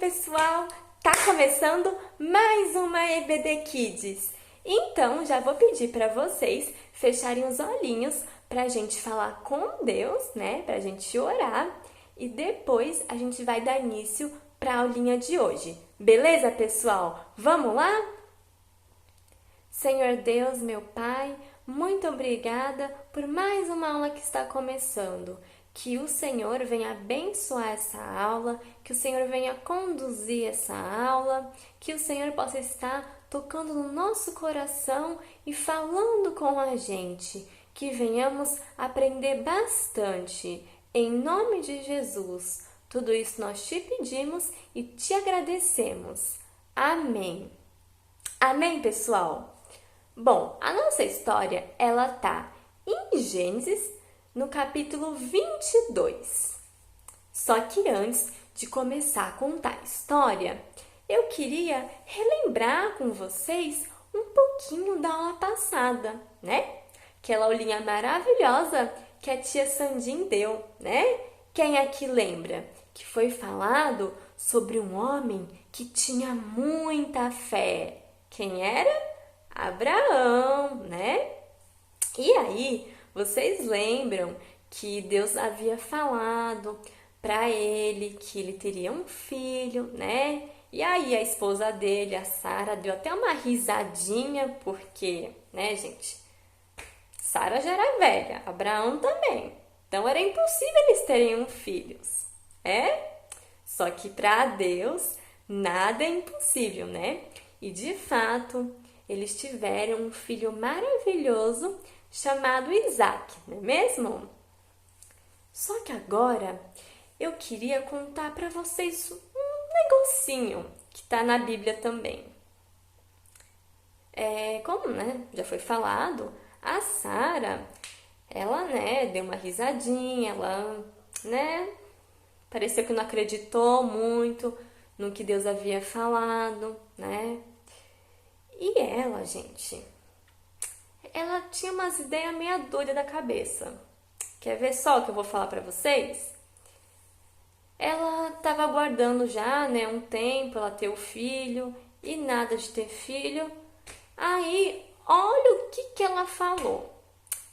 pessoal! Tá começando mais uma EBD Kids. Então, já vou pedir para vocês fecharem os olhinhos pra gente falar com Deus, né? Pra gente orar e depois a gente vai dar início para a aulinha de hoje. Beleza, pessoal? Vamos lá? Senhor Deus, meu Pai, muito obrigada por mais uma aula que está começando. Que o Senhor venha abençoar essa aula, que o Senhor venha conduzir essa aula, que o Senhor possa estar tocando no nosso coração e falando com a gente, que venhamos aprender bastante. Em nome de Jesus, tudo isso nós te pedimos e te agradecemos. Amém. Amém, pessoal? Bom, a nossa história, ela tá em Gênesis, no capítulo 22. Só que antes de começar a contar a história, eu queria relembrar com vocês um pouquinho da aula passada, né? Aquela aulinha maravilhosa que a tia Sandin deu, né? Quem aqui lembra? Que foi falado sobre um homem que tinha muita fé. Quem era? Abraão, né? E aí, vocês lembram que Deus havia falado para ele que ele teria um filho, né? E aí a esposa dele, a Sara, deu até uma risadinha porque, né, gente? Sara já era velha, Abraão também. Então era impossível eles terem um filho, é? Só que para Deus nada é impossível, né? E de fato, eles tiveram um filho maravilhoso chamado Isaac, não é mesmo? Só que agora eu queria contar para vocês um negocinho que está na Bíblia também. Como, né, já foi falado, a Sara, ela, né, deu uma risadinha, ela, né, pareceu que não acreditou muito no que Deus havia falado, né? E ela, gente, ela tinha umas ideias meio doidas da cabeça. Quer ver só o que eu vou falar pra vocês? Ela estava aguardando já, né, um tempo ela ter o filho e nada de ter filho. Aí, olha o que ela falou.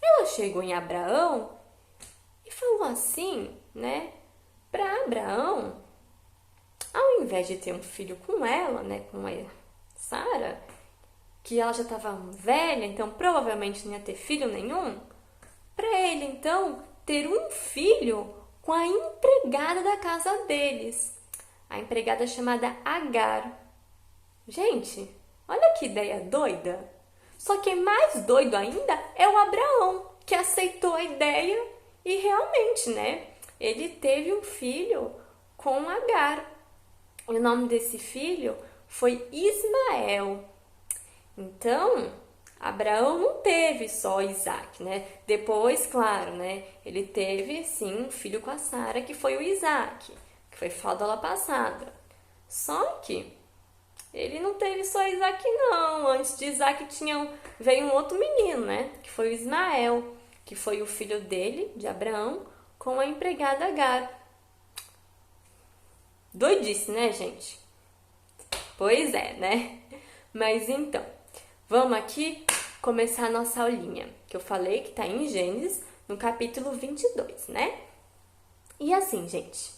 Ela chegou em Abraão e falou assim, né, para Abraão, ao invés de ter um filho com ela, né, com a Sara, que ela já estava velha, então provavelmente não ia ter filho nenhum, para ele então ter um filho com a empregada da casa deles, a empregada chamada Agar. Gente, olha que ideia doida! Só que mais doido ainda é o Abraão, que aceitou a ideia e realmente, né, ele teve um filho com Agar. E o nome desse filho foi Ismael. Então, Abraão não teve só Isaac, né? Depois, claro, né? Ele teve, sim, um filho com a Sara, que foi o Isaac, que foi falado da aula passada. Só que ele não teve só Isaac, não. Antes de Isaac veio um outro menino, né? Que foi o Ismael, que foi o filho dele, de Abraão, com a empregada Agar. Doidice, né, gente? Pois é, né? Mas então, vamos aqui começar a nossa aulinha, que eu falei que tá em Gênesis, no capítulo 22, né? E assim, gente,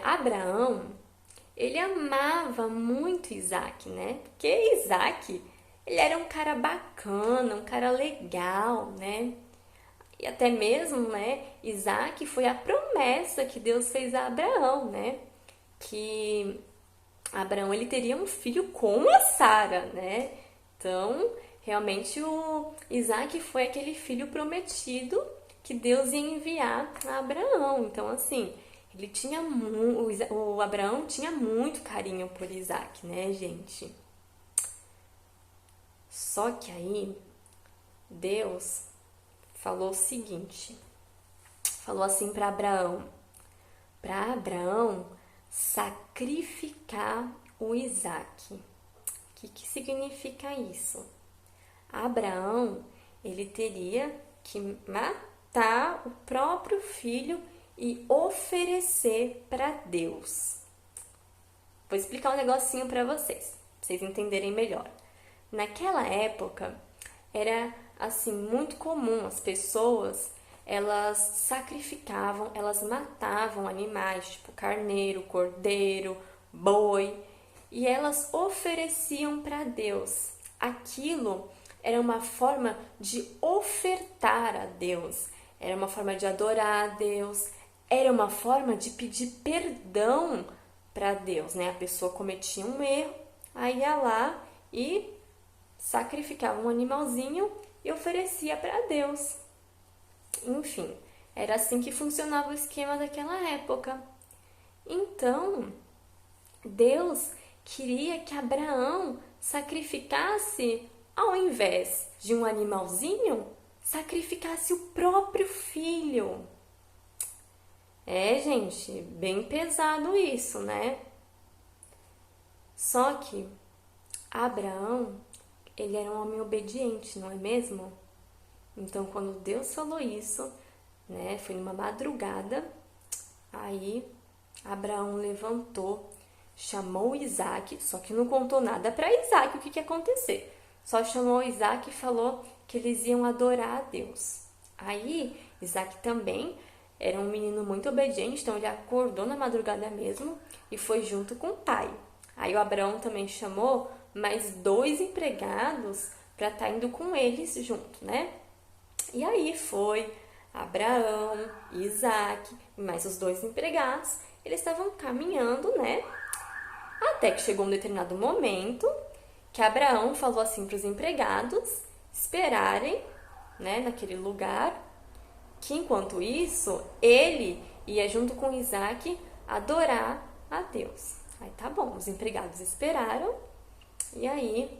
Abraão, ele amava muito Isaac, né? Porque Isaac, ele era um cara bacana, um cara legal, né? E até mesmo, né, Isaac foi a promessa que Deus fez a Abraão, né? Que Abraão, ele teria um filho com a Sara, né? Então, realmente o Isaac foi aquele filho prometido que Deus ia enviar a Abraão. Então, assim, o Abraão tinha muito carinho por Isaac, né, gente? Só que aí Deus falou o seguinte, falou assim para Abraão sacrificar o Isaac. O que significa isso? Abraão, ele teria que matar o próprio filho e oferecer para Deus. Vou explicar um negocinho para vocês entenderem melhor. Naquela época, era assim muito comum as pessoas, elas sacrificavam, elas matavam animais, tipo carneiro, cordeiro, boi, e elas ofereciam para Deus. Aquilo era uma forma de ofertar a Deus, era uma forma de adorar a Deus, era uma forma de pedir perdão para Deus, né? A pessoa cometia um erro, aí ia lá e sacrificava um animalzinho e oferecia para Deus. Enfim, era assim que funcionava o esquema daquela época. Então, Deus queria que Abraão sacrificasse, ao invés de um animalzinho, sacrificasse o próprio filho. É, gente, bem pesado isso, né? Só que Abraão, ele era um homem obediente, não é mesmo? Então, quando Deus falou isso, né, foi numa madrugada, aí Abraão levantou, chamou Isaac, só que não contou nada para Isaac o que ia acontecer. Só chamou Isaac e falou que eles iam adorar a Deus. Aí, Isaac também era um menino muito obediente, então ele acordou na madrugada mesmo e foi junto com o pai. Aí o Abraão também chamou mais 2 empregados para estar indo com eles junto, né? E aí foi Abraão, Isaac e mais os 2 empregados. Eles estavam caminhando, né? Até que chegou um determinado momento que Abraão falou assim para os empregados esperarem, né, naquele lugar, que enquanto isso ele ia junto com Isaac adorar a Deus. Aí tá bom, os empregados esperaram e aí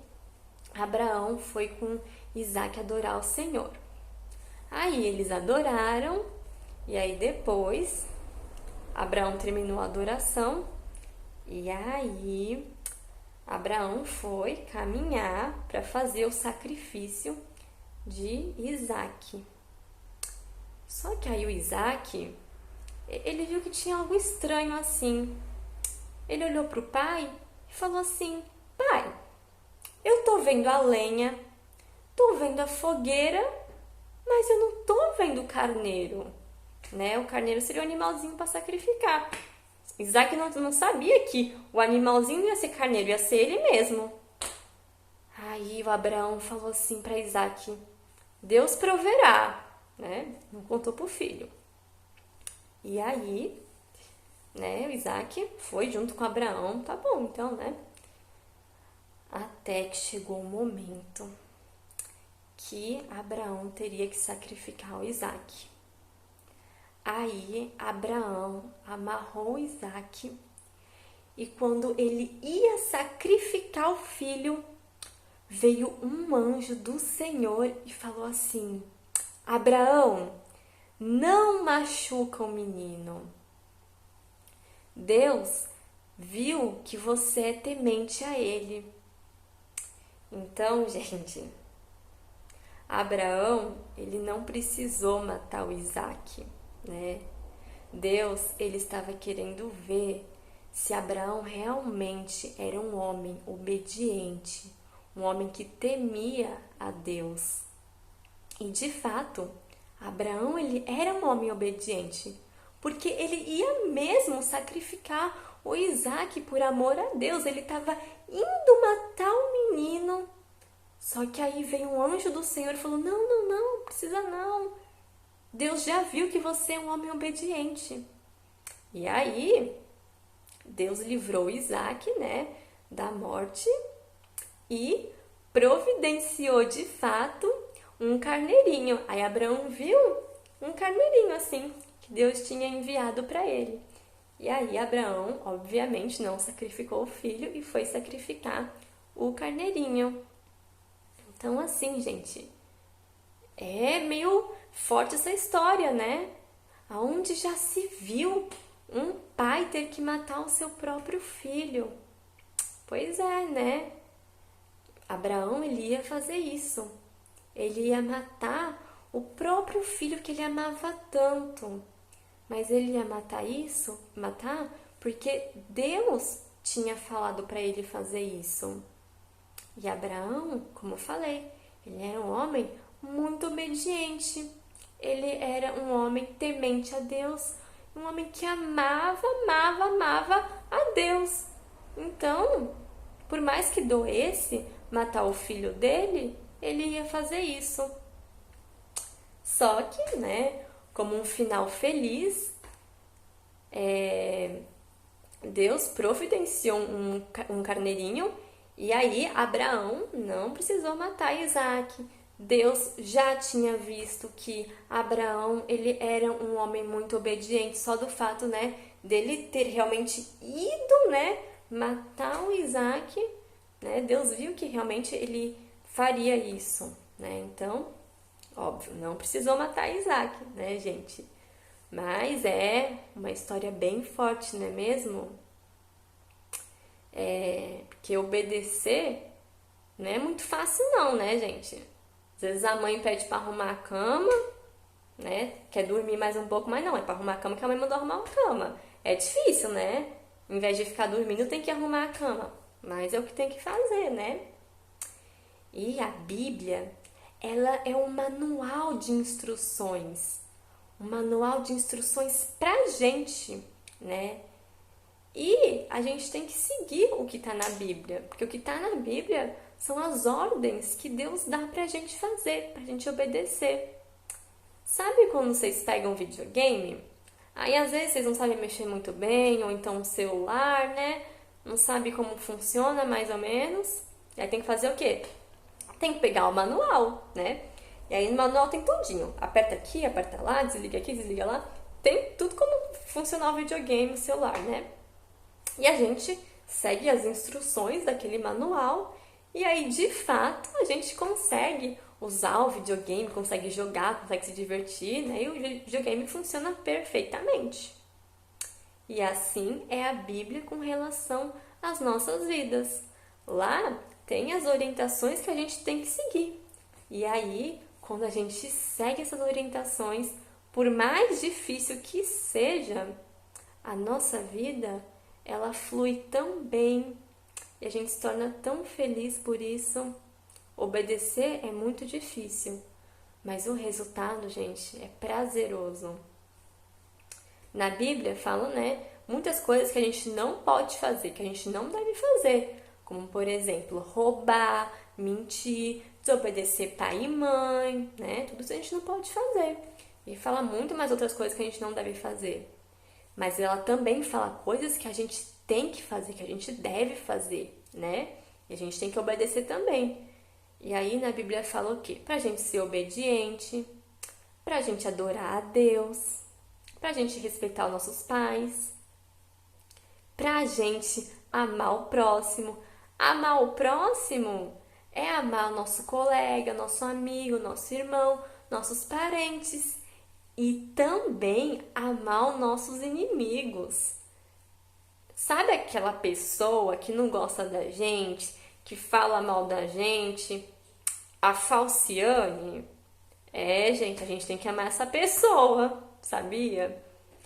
Abraão foi com Isaac adorar o Senhor. Aí eles adoraram e aí depois Abraão terminou a adoração e aí Abraão foi caminhar para fazer o sacrifício de Isaac. Só que aí o Isaac, ele viu que tinha algo estranho assim. Ele olhou para o pai e falou assim: pai, eu tô vendo a lenha, tô vendo a fogueira, mas eu não tô vendo o carneiro, né? O carneiro seria o animalzinho para sacrificar. Isaac não sabia que o animalzinho não ia ser carneiro, ia ser ele mesmo. Aí o Abraão falou assim para Isaac: Deus proverá, né? Não contou pro filho. E aí, né, o Isaac foi junto com Abraão, tá bom, então, né? Até que chegou o momento que Abraão teria que sacrificar o Isaac. Aí Abraão amarrou Isaac e quando ele ia sacrificar o filho, veio um anjo do Senhor e falou assim: Abraão, não machuca o menino. Deus viu que você é temente a ele. Então, gente, Abraão, ele não precisou matar o Isaac, né? Deus, ele estava querendo ver se Abraão realmente era um homem obediente, um homem que temia a Deus. E de fato, Abraão, ele era um homem obediente, porque ele ia mesmo sacrificar o Isaac por amor a Deus. Ele estava indo matar o menino. Só que aí veio um anjo do Senhor e falou: não precisa não. Deus já viu que você é um homem obediente. E aí, Deus livrou Isaac, né, da morte e providenciou de fato um carneirinho. Aí Abraão viu um carneirinho assim, que Deus tinha enviado para ele. E aí Abraão, obviamente, não sacrificou o filho e foi sacrificar o carneirinho. Então, assim, gente, é meio forte essa história, né? Aonde já se viu um pai ter que matar o seu próprio filho? Pois é, né? Abraão, ele ia fazer isso. Ele ia matar o próprio filho que ele amava tanto. Mas ele ia matar porque Deus tinha falado para ele fazer isso. E Abraão, como eu falei, ele era um homem muito obediente. Ele era um homem temente a Deus, um homem que amava a Deus. Então, por mais que doesse matar o filho dele, ele ia fazer isso. Só que, né, como um final feliz, Deus providenciou um carneirinho e aí Abraão não precisou matar Isaac. Deus já tinha visto que Abraão ele era um homem muito obediente, só do fato, né, dele ter realmente ido, né, matar o Isaac, né, Deus viu que realmente ele faria isso, né, então, óbvio, não precisou matar Isaac, né, gente, mas é uma história bem forte, não é mesmo? Porque obedecer não é muito fácil não, né, gente? Às vezes a mãe pede pra arrumar a cama, né? Quer dormir mais um pouco, mas não, é pra arrumar a cama que a mãe mandou arrumar a cama. É difícil, né? Em vez de ficar dormindo, tem que arrumar a cama. Mas é o que tem que fazer, né? E a Bíblia, ela é um manual de instruções. Um manual de instruções pra gente, né? E a gente tem que seguir o que está na Bíblia, porque o que está na Bíblia são as ordens que Deus dá pra gente fazer, pra gente obedecer. Sabe quando vocês pegam um videogame? Aí às vezes vocês não sabem mexer muito bem, ou então o celular, né? Não sabe como funciona mais ou menos. E aí tem que fazer o quê? Tem que pegar o manual, né? E aí no manual tem tudinho. Aperta aqui, aperta lá, desliga aqui, desliga lá. Tem tudo como funcionar o videogame, o celular, né? E a gente segue as instruções daquele manual e aí, de fato, a gente consegue usar o videogame, consegue jogar, consegue se divertir, né? E o videogame funciona perfeitamente. E assim é a Bíblia com relação às nossas vidas. Lá tem as orientações que a gente tem que seguir. E aí, quando a gente segue essas orientações, por mais difícil que seja, a nossa vida ela flui tão bem e a gente se torna tão feliz por isso. Obedecer é muito difícil, mas o resultado, gente, é prazeroso. Na Bíblia falam, né, muitas coisas que a gente não pode fazer, que a gente não deve fazer, como por exemplo, roubar, mentir, desobedecer pai e mãe, né? Tudo isso a gente não pode fazer. E fala muito mais outras coisas que a gente não deve fazer. Mas ela também fala coisas que a gente tem que fazer, que a gente deve fazer, né? E a gente tem que obedecer também. E aí na Bíblia fala o quê? Pra gente ser obediente, pra gente adorar a Deus, pra gente respeitar os nossos pais, pra gente amar o próximo. Amar o próximo é amar o nosso colega, nosso amigo, nosso irmão, nossos parentes. E também amar os nossos inimigos. Sabe aquela pessoa que não gosta da gente, que fala mal da gente? A Falciane? Gente, a gente tem que amar essa pessoa, sabia?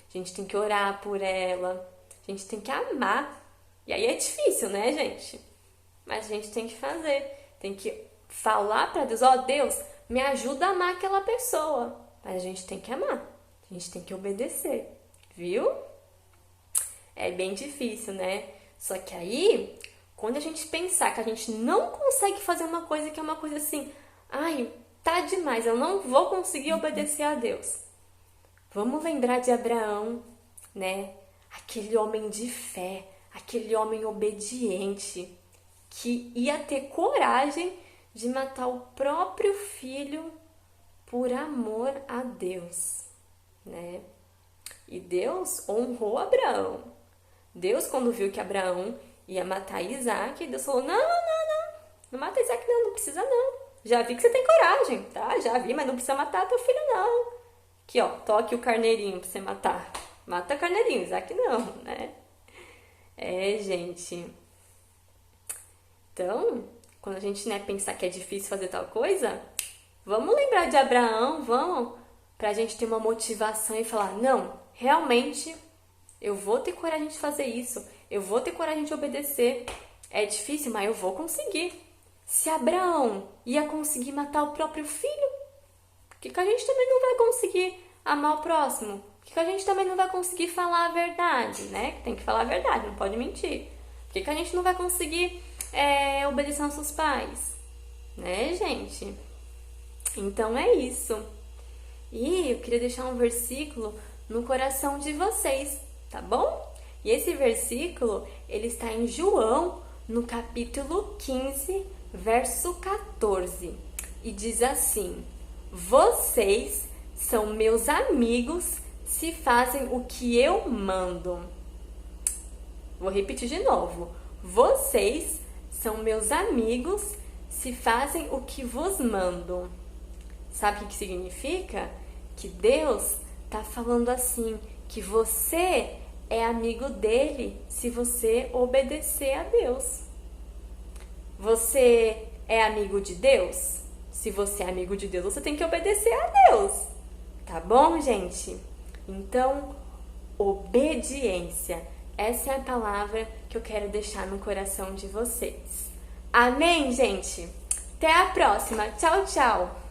A gente tem que orar por ela, a gente tem que amar. E aí é difícil, né, gente? Mas a gente tem que fazer, tem que falar pra Deus, ó, Deus, me ajuda a amar aquela pessoa. Mas a gente tem que amar, a gente tem que obedecer, viu? É bem difícil, né? Só que aí, quando a gente pensar que a gente não consegue fazer uma coisa que é uma coisa assim, ai, tá demais, eu não vou conseguir obedecer a Deus. Vamos lembrar de Abraão, né? Aquele homem de fé, aquele homem obediente, que ia ter coragem de matar o próprio filho por amor a Deus, né? E Deus honrou Abraão. Deus, quando viu que Abraão ia matar Isaac, Deus falou, não mata Isaac não precisa não. Já vi que você tem coragem, tá? Já vi, mas não precisa matar teu filho não. Aqui, ó, toque o carneirinho pra você matar. Mata carneirinho, Isaac não, né? Gente. Então, quando a gente, né, pensar que é difícil fazer tal coisa, vamos lembrar de Abraão, vamos, pra gente ter uma motivação e falar, não, realmente, eu vou ter coragem de fazer isso. Eu vou ter coragem de obedecer. É difícil, mas eu vou conseguir. Se Abraão ia conseguir matar o próprio filho, por que a gente também não vai conseguir amar o próximo? Por que a gente também não vai conseguir falar a verdade, né? Tem que falar a verdade, não pode mentir. Por que a gente não vai conseguir obedecer aos nossos pais? Né, gente? Então é isso. E eu queria deixar um versículo no coração de vocês, tá bom? E esse versículo, ele está em João, no capítulo 15, verso 14. E diz assim: vocês são meus amigos se fazem o que eu mando. Vou repetir de novo. Vocês são meus amigos se fazem o que vos mando. Sabe o que significa? Que Deus está falando assim, que você é amigo dele se você obedecer a Deus. Você é amigo de Deus? Se você é amigo de Deus, você tem que obedecer a Deus. Tá bom, gente? Então, obediência. Essa é a palavra que eu quero deixar no coração de vocês. Amém, gente? Até a próxima. Tchau, tchau.